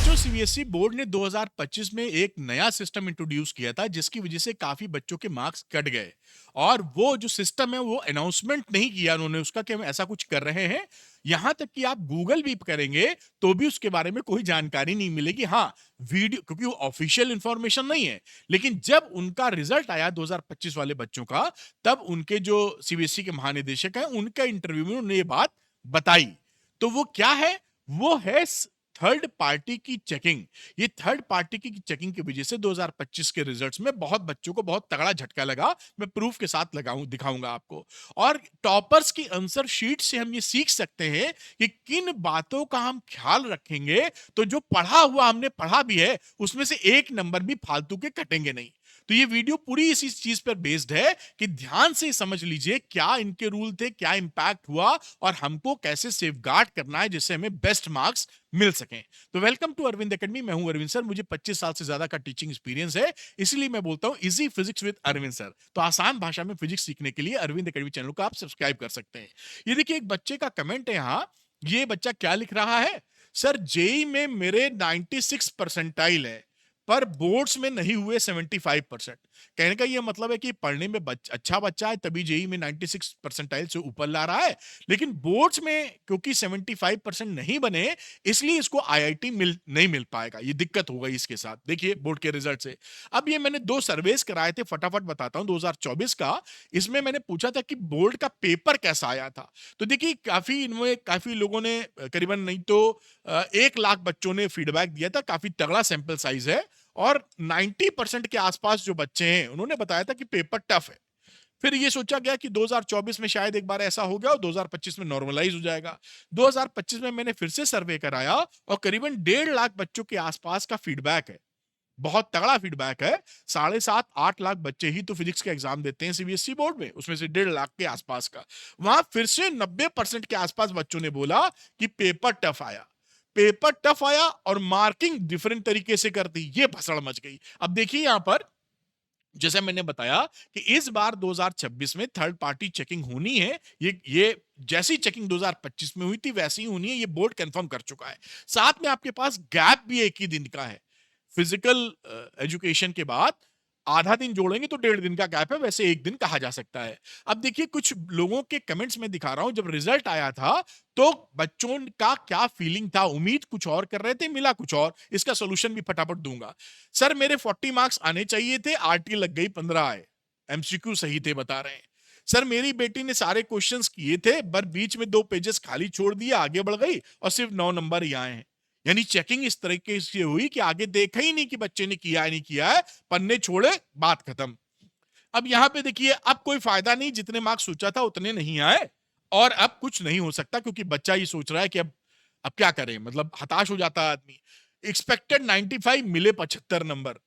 बच्चों CBSE board ने 2025 में एक नया सिस्टम इंट्रोड्यूस किया था जिसकी वजह से काफी बच्चों के मार्क्स कट गए। और वो जो सिस्टम है वो अनाउंसमेंट नहीं किया उन्होंने उसका कि हम ऐसा कुछ कर रहे हैं। यहां तक कि आप गूगल भी करेंगे तो भी उसके बारे में कोई जानकारी नहीं मिलेगी। हाँ, वीडियो, क्योंकि वो ऑफिशियल इंफॉर्मेशन नहीं है। लेकिन जब उनका रिजल्ट आया 2025 वाले बच्चों का, तब उनके जो सीबीएसई के महानिदेशक हैं उनका इंटरव्यू में उन्होंने ये बात बताई। तो वो क्या है? वो है थर्ड पार्टी की चेकिंग। ये थर्ड पार्टी की चेकिंग की वजह से 2025 के रिजल्ट्स में बहुत बच्चों को बहुत तगड़ा झटका लगा। मैं प्रूफ के साथ लगाऊं दिखाऊंगा आपको। और टॉपर्स की आंसर शीट से हम ये सीख सकते हैं कि किन बातों का हम ख्याल रखेंगे तो जो पढ़ा हुआ हमने पढ़ा भी है उसमें से एक नंबर भी फालतू के कटेंगे नहीं। तो ये वीडियो पूरी इसी चीज पर बेस्ड है कि ध्यान से समझ लीजिए क्या इनके रूल थे, क्या इंपैक्ट हुआ और हमको कैसे सेफगार्ड करना है जिससे हमें बेस्ट मार्क्स मिल सकें। तो वेलकम टू अरविंद एकेडमी। मैं हूं अरविंद सर। मुझे 25 साल से ज्यादा का टीचिंग एक्सपीरियंस है, इसलिए मैं बोलता हूं easy physics with Arvind sir. तो आसान भाषा में फिजिक्स सीखने के लिए अरविंद एकेडमी चैनल को आप सब्सक्राइब कर सकते हैं। ये देखिए एक बच्चे का कमेंट है यहां। ये बच्चा क्या लिख रहा है? सर जेई में मेरे 96 परसेंटाइल है पर बोर्ड्स में नहीं हुए 75%। कहने का ये मतलब है कि पढ़ने में अच्छा बच्चा है तभी जेई में 96 परसेंटाइल से ऊपर ला रहा है, लेकिन बोर्ड्स में क्योंकि 75% नहीं बने इसलिए इसको आईआईटी नहीं मिल पाएगा। ये दिक्कत हो गई इसके साथ। देखिए बोर्ड के रिजल्ट से। अब ये मैंने दो सर्वेस कराए थे, फटाफट बताता हूं। 2024 का, इसमें मैंने पूछा था कि बोर्ड का पेपर कैसा आया था। तो देखिए काफी लोगों ने करीबन नहीं तो 1 लाख बच्चों ने फीडबैक दिया था। काफी तगड़ा सैंपल साइज है और 90% के आसपास जो बच्चे हैं उन्होंने बताया था कि पेपर टफ है। फिर ये सोचा गया कि 2024 में शायद एक बार ऐसा हो गया और 2025 में नॉर्मलाइज हो जाएगा। 2025 में मैंने फिर से सर्वे कराया और करीबन 1.5 लाख बच्चों के आसपास का फीडबैक है। बहुत तगड़ा फीडबैक है। 7.5-8 लाख बच्चे ही तो फिजिक्स का एग्जाम देते हैं सीबीएसई बोर्ड में, उसमें से 1.5 लाख के आसपास का। वहां फिर से 90% के आसपास बच्चों ने बोला कि पेपर टफ आया। पेपर टफ आया और मार्किंग डिफरेंट तरीके से कर दी। ये भसड़ मच गई। अब देखिए यहां पर जैसे मैंने बताया कि इस बार 2026 में थर्ड पार्टी चेकिंग होनी है। ये जैसी चेकिंग 2025 में हुई थी वैसी ही होनी है। ये बोर्ड कंफर्म कर चुका है। साथ में आपके पास गैप भी एक ही दिन का है। फिजिकल एजुकेशन के बाद आधा दिन जोड़ेंगे तो 1.5 दिन का गैप है, वैसे एक दिन कहा जा सकता है। अब देखिए कुछ लोगों के कमेंट्स में दिखा रहा हूं। जब रिजल्ट आया था तो बच्चों का क्या फीलिंग था, उम्मीद कुछ और कर रहे थे, मिला कुछ और। इसका सोल्यूशन भी फटाफट दूंगा। सर मेरे 40 मार्क्स आने चाहिए थे, आरटी लग गई 15 आए। एमसीक्यू सही थे बता रहे हैं। सर मेरी बेटी ने सारे क्वेश्चंस किए थे पर बीच में 2 पेजेस खाली छोड़ दिया, आगे बढ़ गई और सिर्फ 9 नंबर ही आए हैं। यानी चेकिंग इस तरीके से हुई कि आगे देखा ही नहीं कि बच्चे ने किया है नहीं किया है, पन्ने छोड़े, बात खत्म। अब यहां पे देखिए अब कोई फायदा नहीं, जितने मार्क्स सोचा था उतने नहीं आए और अब कुछ नहीं हो सकता क्योंकि बच्चा ये सोच रहा है कि अब क्या करें। मतलब हताश हो जाता है आदमी। एक्सपेक्टेड 95, मिले 75 नंबर।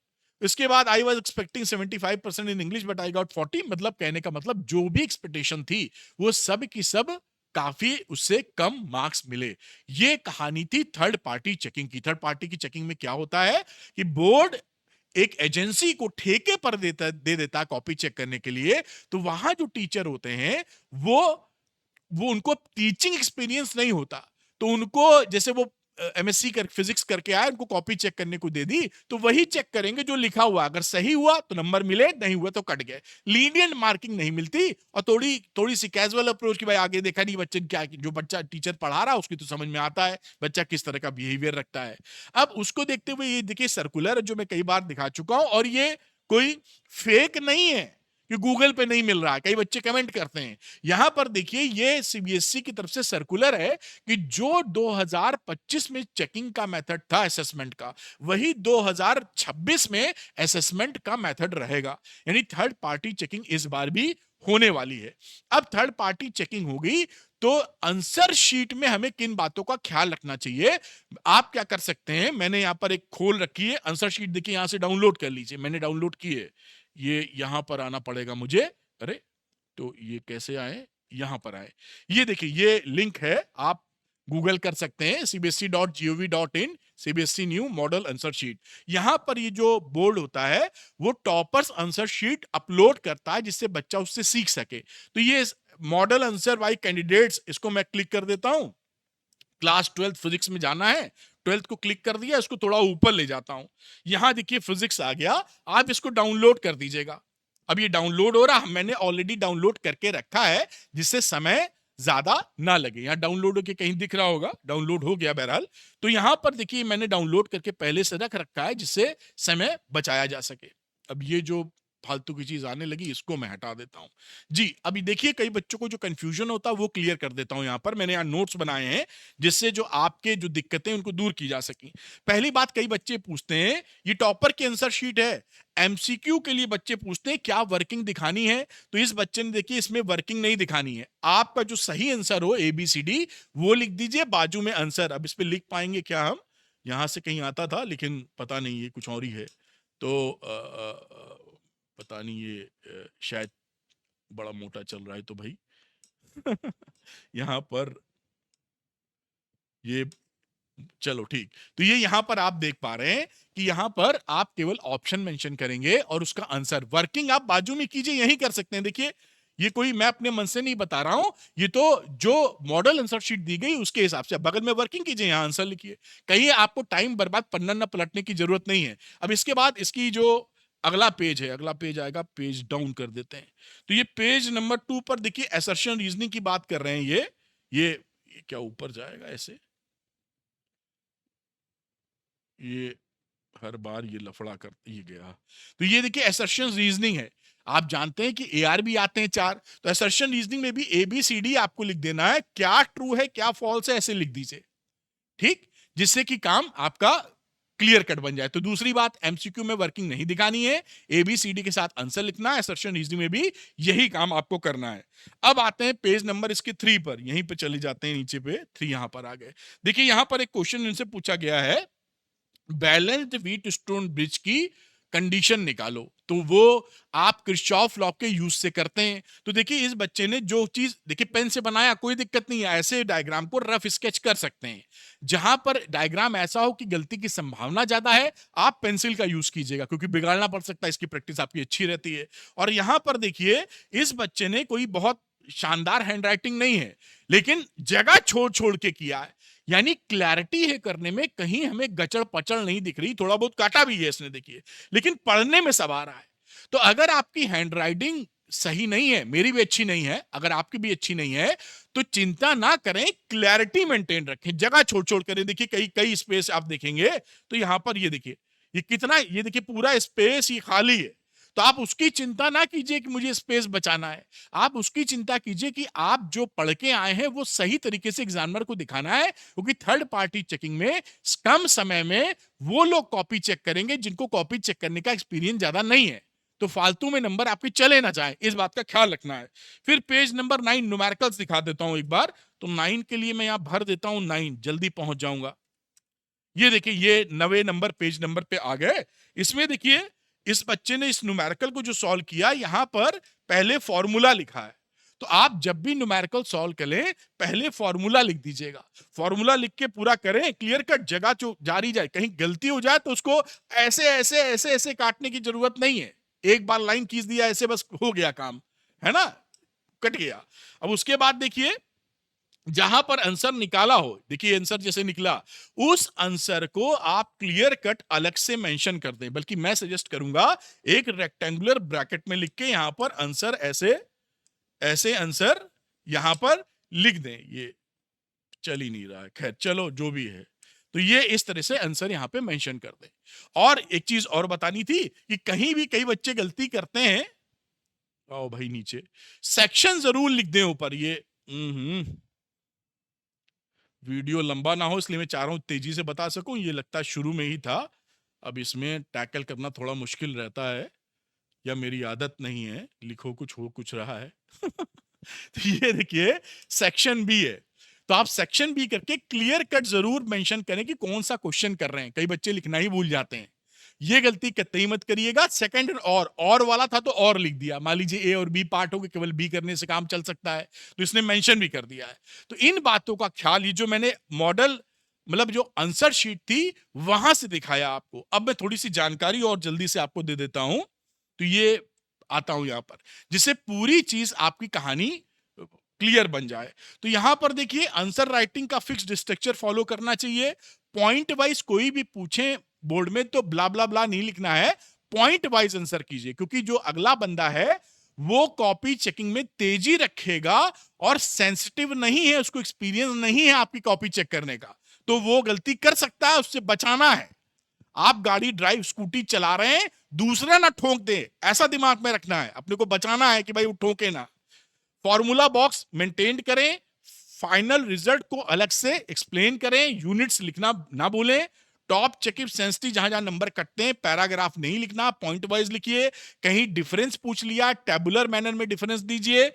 इसके बाद I was expecting 75% in English but I got 40। मतलब कहने का मतलब जो भी एक्सपेक्टेशन थी वो सब की सब काफी उससे कम मार्क्स मिले। ये कहानी थी थर्ड पार्टी चेकिंग की। थर्ड पार्टी की चेकिंग में क्या होता है कि बोर्ड एक एजेंसी को ठेके पर दे देता कॉपी चेक करने के लिए। तो वहां जो टीचर होते हैं वो उनको टीचिंग एक्सपीरियंस नहीं होता। तो उनको जैसे वो एमएससी कर फिजिक्स करके आए, उनको कॉपी चेक करने को दे दी तो वही चेक करेंगे जो लिखा हुआ। अगर सही हुआ तो नंबर मिले, नहीं हुआ तो कट गए। लीनियंट मार्किंग नहीं मिलती और थोड़ी थोड़ी सी कैजुअल अप्रोच की भाई आगे देखा नहीं बच्चे क्या, जो बच्चा टीचर पढ़ा रहा है उसकी तो समझ में आता है बच्चा किस तरह का बिहेवियर रखता है। अब उसको देखते हुए ये देखिए सर्कुलर जो मैं कई बार दिखा चुका हूं और ये कोई फेक नहीं है कि गूगल पे नहीं मिल रहा है। कई बच्चे कमेंट करते हैं। यहां पर देखिए ये सीबीएसई की तरफ से सर्कुलर है कि जो 2025 में चेकिंग का मेथड था असेसमेंट का, वही 2026 में असेसमेंट का मेथड रहेगा। यानी थर्ड पार्टी चेकिंग इस बार भी होने वाली है। अब थर्ड पार्टी चेकिंग होगी तो आंसर शीट में हमें किन बातों का ख्याल रखना चाहिए। आप क्या कर सकते हैं, मैंने यहां पर एक खोल रखी है आंसर शीट। देखिए यहां से डाउनलोड कर लीजिए। मैंने डाउनलोड की है। ये यहां पर आना पड़ेगा मुझे। अरे तो ये कैसे आए? यहां पर आए। ये देखिए ये लिंक है, आप गूगल कर सकते हैं cbsc.gov.in CBSE new model answer sheet. यहां पर ये जो बोर्ड होता है वो टॉपर्स आंसर शीट अपलोड करता है जिससे बच्चा उससे सीख सके। तो ये मॉडल आंसर बाई कैंडिडेट्स, इसको मैं क्लिक कर देता हूं। क्लास 12th फिजिक्स में जाना है, 12th को क्लिक कर दिया, इसको थोड़ा ऊपर ले जाता हूं, यहां देखिए फिजिक्स आ गया, आप इसको डाउनलोड कर दीजिएगा। अब ये डाउनलोड हो रहा, मैंने ऑलरेडी डाउनलोड करके रखा है जिससे समय ज्यादा ना लगे। यहाँ डाउनलोड होके कहीं दिख रहा होगा, डाउनलोड हो गया बहरहाल। तो यहां पर देखिए मैंने डाउनलोड करके पहले से रख रखा है जिससे समय बचाया जा सके। अब ये जो फालतू की चीज आने लगी इसको मैं हटा देता हूं। जी अभी देखिए कई बच्चों को जो कंफ्यूजन होता है वो क्लियर कर देता हूं। यहां पर मैंने यहाँ नोट्स बनाए हैं जिससे जो आपके जो दिक्कतें उनको दूर की जा सकी। पहली बात, कई बच्चे पूछते हैं ये टॉपर की आंसर शीट है, एमसीक्यू के लिए बच्चे पूछते हैं क्या वर्किंग दिखानी है, तो इस बच्चे ने देखिए इसमें वर्किंग नहीं दिखानी है। आपका जो सही आंसर हो एबीसीडी वो लिख दीजिए, बाजू में आंसर। अब इस पे लिख पाएंगे क्या हम, यहां से कहीं आता था लेकिन पता नहीं ये कुछ और ही है। तो पता नहीं ये शायद बड़ा मोटा चल रहा है तो भाई यहाँ पर ये, चलो ठीक। तो ये यहां पर आप देख पा रहे हैं कि यहां पर आप केवल ऑप्शन मेंशन करेंगे और उसका आंसर, वर्किंग आप बाजू में कीजिए, यही कर सकते हैं। देखिए ये कोई मैं अपने मन से नहीं बता रहा हूं, ये तो जो मॉडल आंसर शीट दी गई उसके हिसाब से बगल में वर्किंग कीजिए, यहां आंसर लिखिए। कहीं आपको टाइम बर्बाद पन्ना न पलटने की जरूरत नहीं है। अब इसके बाद इसकी जो अगला पेज है, अगला पेज आएगा, पेज डाउन कर देते हैं। तो ये पेज नंबर 2 पर देखिए असर्शन रीजनिंग की बात कर रहे हैं। ये क्या ऊपर जाएगा ऐसे, ये हर बार ये लफड़ा कर ये गया। तो ये देखिए असर्शन रीजनिंग है। आप जानते हैं कि एआर भी आते हैं 4, तो असर्शन रीजनिंग में भी एबीसीडी आपको लिख देना है, क्या ट्रू है क्या फॉल्स है ऐसे लिख दीजिए, ठीक, जिससे कि काम आपका क्लियर कट बन जाए। तो दूसरी बात, एमसीक्यू में वर्किंग नहीं दिखानी है, एबीसीडी के साथ आंसर लिखना है। असर्शन रीजनिंग में भी यही काम आपको करना है। अब आते हैं पेज नंबर इसके 3 पर, यहीं पे चले जाते हैं नीचे पे, 3 यहां पर आ गए। देखिए यहां पर एक क्वेश्चन इनसे पूछा गया है, बैलेंस्ड व्हीट स्टोन ब्रिज की कंडीशन निकालो। तो वो आप किरचॉफ लॉ के यूज से करते हैं। तो देखिए इस बच्चे ने जो चीज देखिए पेन से बनाया, कोई दिक्कत नहीं है, ऐसे डायग्राम को रफ स्केच कर सकते हैं। जहां पर डायग्राम ऐसा हो कि गलती की संभावना ज्यादा है, आप पेंसिल का यूज कीजिएगा क्योंकि बिगाड़ना पड़ सकता है, इसकी प्रैक्टिस आपकी अच्छी रहती है। और यहां पर देखिए इस बच्चे ने कोई बहुत शानदार हैंडराइटिंग नहीं है, लेकिन जगह छोड़ छोड़ के किया है, यानी क्लैरिटी है करने में, कहीं हमें गचड़ पचड़ नहीं दिख रही, थोड़ा बहुत काटा भी है इसने देखिए, लेकिन पढ़ने में सब आ रहा है। तो अगर आपकी हैंडराइटिंग सही नहीं है, मेरी भी अच्छी नहीं है, अगर आपकी भी अच्छी नहीं है, तो चिंता ना करें, क्लैरिटी मेंटेन रखें, जगह छोड़ छोड़ करें। देखिए कई कई स्पेस आप देखेंगे तो यहां पर ये देखिए, ये कितना, ये देखिए पूरा स्पेस ये खाली है। तो आप उसकी चिंता ना कीजिए कि मुझे स्पेस बचाना है, आप उसकी चिंता कीजिए कि आप जो पढ़ के आए हैं वो सही तरीके से एग्जामिनर को दिखाना है, क्योंकि थर्ड पार्टी चेकिंग में कम समय में वो लोग कॉपी चेक करेंगे जिनको कॉपी चेक करने का एक्सपीरियंस ज्यादा नहीं है। तो फालतू में नंबर आपके चले ना जाए, इस बात का ख्याल रखना है। फिर पेज नंबर 9 न्यूमेरिकल्स दिखा देता हूं एक बार। तो 9 के लिए मैं यहां भर देता हूं 9, जल्दी पहुंच जाऊंगा। ये देखिए ये 9वें नंबर पेज नंबर पे आ गए। इसमें देखिए इस बच्चे ने इस न्यूमेरिकल को जो सॉल्व किया, यहां पर पहले फॉर्मूला लिखा है। तो आप जब भी न्यूमेरिकल सॉल्व करें पहले फॉर्मूला लिख दीजिएगा, फॉर्मूला लिख के पूरा करें, क्लियर कट, जगह जो जारी जाए, कहीं गलती हो जाए तो उसको ऐसे ऐसे ऐसे ऐसे काटने की जरूरत नहीं है, एक बार लाइन खींच दिया ऐसे बस हो गया काम, है ना, कट गया। अब उसके बाद देखिए जहां पर आंसर निकाला हो, देखिए आंसर जैसे निकला, उस आंसर को आप क्लियर कट अलग से मेंशन कर दें, बल्कि मैं सजेस्ट करूंगा एक रेक्टेंगुलर ब्रैकेट में लिख के यहां पर आंसर ऐसे ऐसे आंसर यहां पर लिख दें। ये चल ही नहीं रहा है, खैर चलो जो भी है। तो ये इस तरह से आंसर यहां पे मेंशन कर दें। और एक चीज और बतानी थी कि कहीं भी कई बच्चे गलती करते हैं, आओ भाई नीचे, सेक्शन जरूर लिख दें ऊपर। ये वीडियो लंबा ना हो इसलिए मैं चाह रहा हूं तेजी से बता सकूं, ये लगता है शुरू में ही था, अब इसमें टैकल करना थोड़ा मुश्किल रहता है, या मेरी आदत नहीं है, लिखो कुछ हो कुछ रहा है तो ये देखिए सेक्शन बी है। तो आप सेक्शन बी करके क्लियर कट जरूर मेंशन करें कि कौन सा क्वेश्चन कर रहे हैं, कई बच्चे लिखना ही भूल जाते हैं, ये गलती कतई मत करिएगा। सेकंड और वाला था तो और लिख दिया, मान लीजिए ए और बी पार्ट हो गए, केवल बी करने से काम चल सकता है, तो इसने मेंशन भी कर दिया है। तो इन बातों का ख्याल, ये जो मैंने मॉडल मतलब जो आंसर शीट थी वहां से दिखाया आपको, अब मैं थोड़ी सी जानकारी और जल्दी से आपको दे देता हूं। तो ये आता हूं यहां पर, जिससे पूरी चीज आपकी कहानी क्लियर बन जाए। तो यहां पर देखिए आंसर राइटिंग का फिक्स्ड स्ट्रक्चर फॉलो करना चाहिए। पॉइंट वाइज कोई भी पूछे बोर्ड में तो ब्ला ब्ला ब्ला नहीं लिखना है, पॉइंट वाइज आंसर कीजिए, क्योंकि जो अगला बंदा है वो कॉपी चेकिंग में तेजी रखेगा और सेंसिटिव नहीं है, उसको एक्सपीरियंस नहीं है आपकी कॉपी चेक करने का, तो वो गलती कर सकता है, उससे बचाना है। आप गाड़ी ड्राइव स्कूटी चला रहे हैं, दूसरा ना ठोक दे, ऐसा दिमाग में रखना है, अपने को बचाना है कि भाई वो ठोके ना। फॉर्मूला बॉक्स मेंटेन करें, फाइनल रिजल्ट को अलग से एक्सप्लेन करें, यूनिट्स लिखना ना भूलें, टॉप चेकिंग सेंसिटिव जहां जहां नंबर कटते हैं पैराग्राफ नहीं लिखना, पॉइंट वाइज लिखिए। कहीं डिफरेंस पूछ लिया, टेबुलर मैनर में डिफरेंस दीजिए।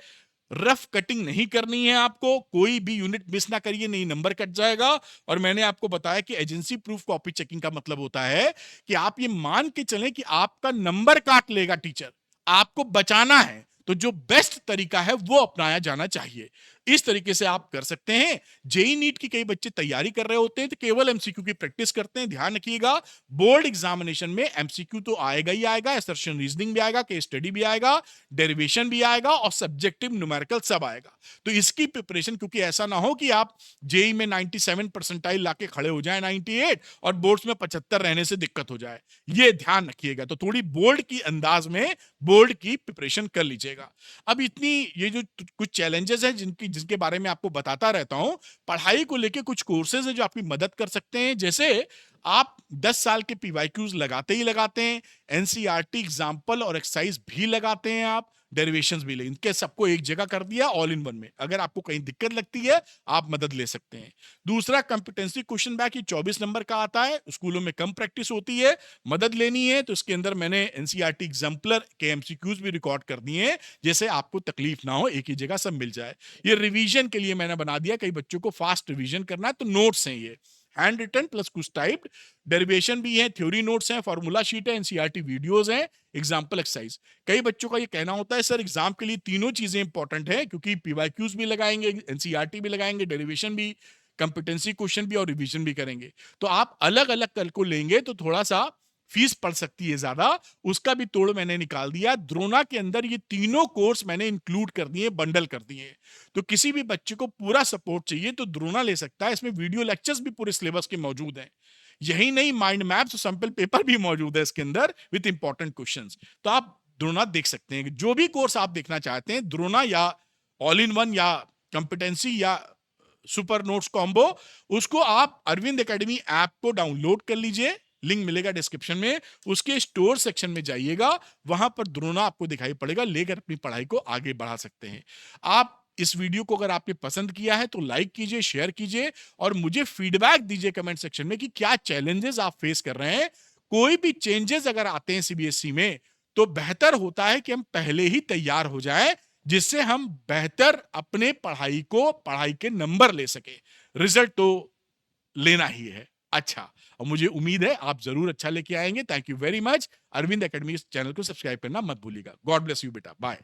रफ कटिंग नहीं करनी है आपको, कोई भी यूनिट मिस ना करिए, नहीं नंबर कट जाएगा। और मैंने आपको बताया कि एजेंसी प्रूफ कॉपी चेकिंग का मतलब होता है कि आप ये मान के चलें कि आपका नंबर काट लेगा टीचर, आपको बचाना है, तो जो बेस्ट तरीका है वो अपनाया जाना चाहिए। इस तरीके से आप कर सकते हैं। जेई नीट की कई बच्चे तैयारी कर रहे होते हैं तो केवल एमसीक्यू की प्रैक्टिस करते हैं, ध्यान रखिएगा बोर्ड एग्जामिनेशन में एमसीक्यू तो आएगा ही आएगा, असर्शन रीजनिंग भी आएगा, केस स्टडी भी आएगा, डेरिवेशन भी आएगा और सब्जेक्टिव न्यूमेरिकल सब आएगा। तो इसकी प्रिपरेशन, क्योंकि ऐसा ना हो कि आप जेई में 97 परसेंटाइल लाके खड़े हो जाए 98 और बोर्ड्स में 75 रहने से दिक्कत हो जाए, ये ध्यान रखिएगा। तो थोड़ी बोर्ड की अंदाज में बोर्ड की प्रिपरेशन कर लीजिएगा। अब इतनी ये जो कुछ चैलेंजेस हैं जिनके बारे में आपको बताता रहता हूं, पढ़ाई को लेके कुछ कोर्सेज है जो आपकी मदद कर सकते हैं। जैसे आप 10 साल के पीवाईक्यूज लगाते ही लगाते हैं, एनसीईआरटी एग्जाम्पल और एक्सरसाइज भी लगाते हैं, आप डेरिवेशंस भी ले, इनके सबको एक जगह कर दिया ऑल इन वन में। अगर आपको कहीं दिक्कत लगती है आप मदद ले सकते हैं। दूसरा कंपिटेंसी क्वेश्चन बैंक, ये 24 नंबर का आता है, स्कूलों में कम प्रैक्टिस होती है, मदद लेनी है तो इसके अंदर मैंने एनसीईआरटी एग्जाम्पलर के एमसीक्यूज भी रिकॉर्ड कर दिए हैं, जैसे आपको तकलीफ ना हो, एक ही जगह सब मिल जाए। ये रिवीजन के लिए मैंने बना दिया, कई बच्चों को फास्ट रिवीजन करना है तो नोट्स हैं, ये हैंड रिटन प्लस कुछ टाइप्ड, डेरिवेशन भी है, थ्योरी नोट्स हैं, फॉर्मूला शीट है, एनसीईआरटी वीडियोस हैं, एग्जांपल एक्सरसाइज। कई बच्चों का ये कहना होता है सर एग्जाम के लिए तीनों चीजें इंपॉर्टेंट है, क्योंकि पीवाईक्यूज भी लगाएंगे, एनसीईआरटी भी लगाएंगे, डेरिवेशन भी, कंपिटेंसी क्वेश्चन भी और रिवीजन भी करेंगे। तो आप अलग अलग कल को लेंगे तो थोड़ा सा फीस पड़ सकती है ज्यादा, उसका भी तोड़ मैंने निकाल दिया। द्रोणा के अंदर ये तीनों कोर्स मैंने इंक्लूड कर दिए, बंडल कर दिए। तो किसी भी बच्चे को पूरा सपोर्ट चाहिए तो द्रोणा ले सकता है, इसमें वीडियो लेक्चर्स भी पूरे सिलेबस के मौजूद हैं। यही नहीं, माइंड मैप्स और सैंपल पेपर भी मौजूद है इसके अंदर विद इंपॉर्टेंट क्वेश्चंस। तो आप द्रोणा देख सकते हैं, जो भी कोर्स आप देखना चाहते हैं, द्रोणा या ऑल इन वन या कंपिटेंसी या सुपर नोट्स कॉम्बो, उसको आप अरविंद एकेडमी ऐप को डाउनलोड कर लीजिए, लिंक मिलेगा डिस्क्रिप्शन में, उसके स्टोर सेक्शन में जाइएगा, वहां पर द्रोणा आपको दिखाई पड़ेगा, लेकर अपनी पढ़ाई को आगे बढ़ा सकते हैं आप। इस वीडियो को अगर आपने पसंद किया है तो लाइक कीजिए, शेयर कीजिए और मुझे फीडबैक दीजिए कमेंट सेक्शन में कि क्या चैलेंजेस आप फेस कर रहे हैं। कोई भी चेंजेस अगर आते हैं सीबीएसई में तो बेहतर होता है कि हम पहले ही तैयार हो जाएं, जिससे हम बेहतर अपने पढ़ाई के नंबर ले सके। रिजल्ट तो लेना ही है अच्छा, और मुझे उम्मीद है आप जरूर अच्छा लेके आएंगे। Thank you very much. Arvind academy channel को सब्सक्राइब करना मत भूलिएगा। गॉड ब्लेस यू बेटा, बाय।